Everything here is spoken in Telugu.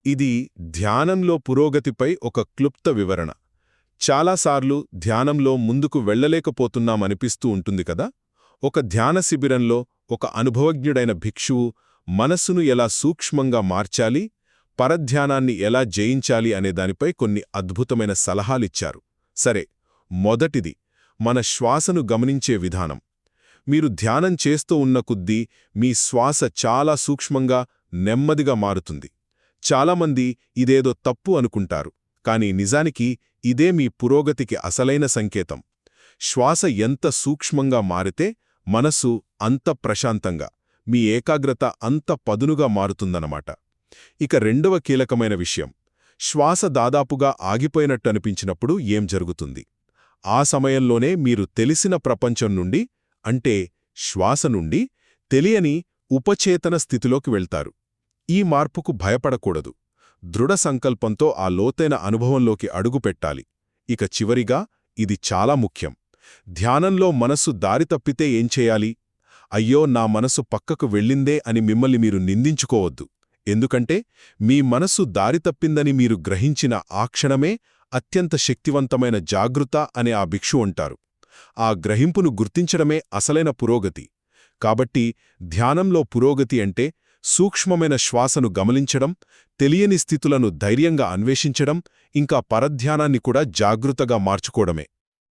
ఇది ధ్యానంలో పురోగతిపై ఒక క్లుప్త వివరణ. చాలాసార్లు ధ్యానంలో ముందుకు వెళ్లలేకపోతున్నామనిపిస్తూ ఉంటుంది కదా. ఒక ధ్యాన శిబిరంలో ఒక అనుభవజ్ఞుడైన భిక్షువు మనస్సును ఎలా సూక్ష్మంగా మార్చాలి, పరధ్యానాన్ని ఎలా జయించాలి అనే దానిపై కొన్ని అద్భుతమైన సలహాలిచ్చారు. సరే, మొదటిది మన శ్వాసను గమనించే విధానం. మీరు ధ్యానం చేస్తూ ఉన్న కొద్దీ మీ శ్వాస చాలా సూక్ష్మంగా, నెమ్మదిగా మారుతుంది. చాలామంది ఇదేదో తప్పు అనుకుంటారు, కానీ నిజానికి ఇదే మీ పురోగతికి అసలైన సంకేతం. శ్వాస ఎంత సూక్ష్మంగా మారితే మనసు అంత ప్రశాంతంగా, మీ ఏకాగ్రత అంత పదునుగా మారుతుందన్నమాట. ఇక రెండవ కీలకమైన విషయం, శ్వాస దాదాపుగా ఆగిపోయినట్టు అనిపించినప్పుడు ఏం జరుగుతుంది? ఆ సమయంలోనే మీరు తెలిసిన ప్రపంచం నుండి, అంటే శ్వాస నుండి తెలియని ఉపచేతన స్థితిలోకి వెళ్తారు. ఈ మార్పుకు భయపడకూడదు. దృఢ సంకల్పంతో ఆ లోతైన అనుభవంలోకి అడుగుపెట్టాలి. ఇక చివరిగా, ఇది చాలా ముఖ్యం, ధ్యానంలో మనస్సు దారి తప్పితే ఏం చేయాలి? అయ్యో, నా మనసు పక్కకు వెళ్ళిందే అని మిమ్మల్ని మీరు నిందించుకోవద్దు. ఎందుకంటే మీ మనస్సు దారి తప్పిందని మీరు గ్రహించిన ఆ క్షణమే అత్యంత శక్తివంతమైన జాగృత అనే ఆ భిక్షు అంటారు. ఆ గ్రహింపును గుర్తించడమే అసలైన పురోగతి. కాబట్టి ధ్యానంలో పురోగతి అంటే సూక్ష్మమైన శ్వాసను గమనించడం, తెలియని స్థితులను ధైర్యంగా అన్వేషించడం, ఇంకా పరధ్యానాన్ని కూడా జాగృతగా మార్చుకోవడమే.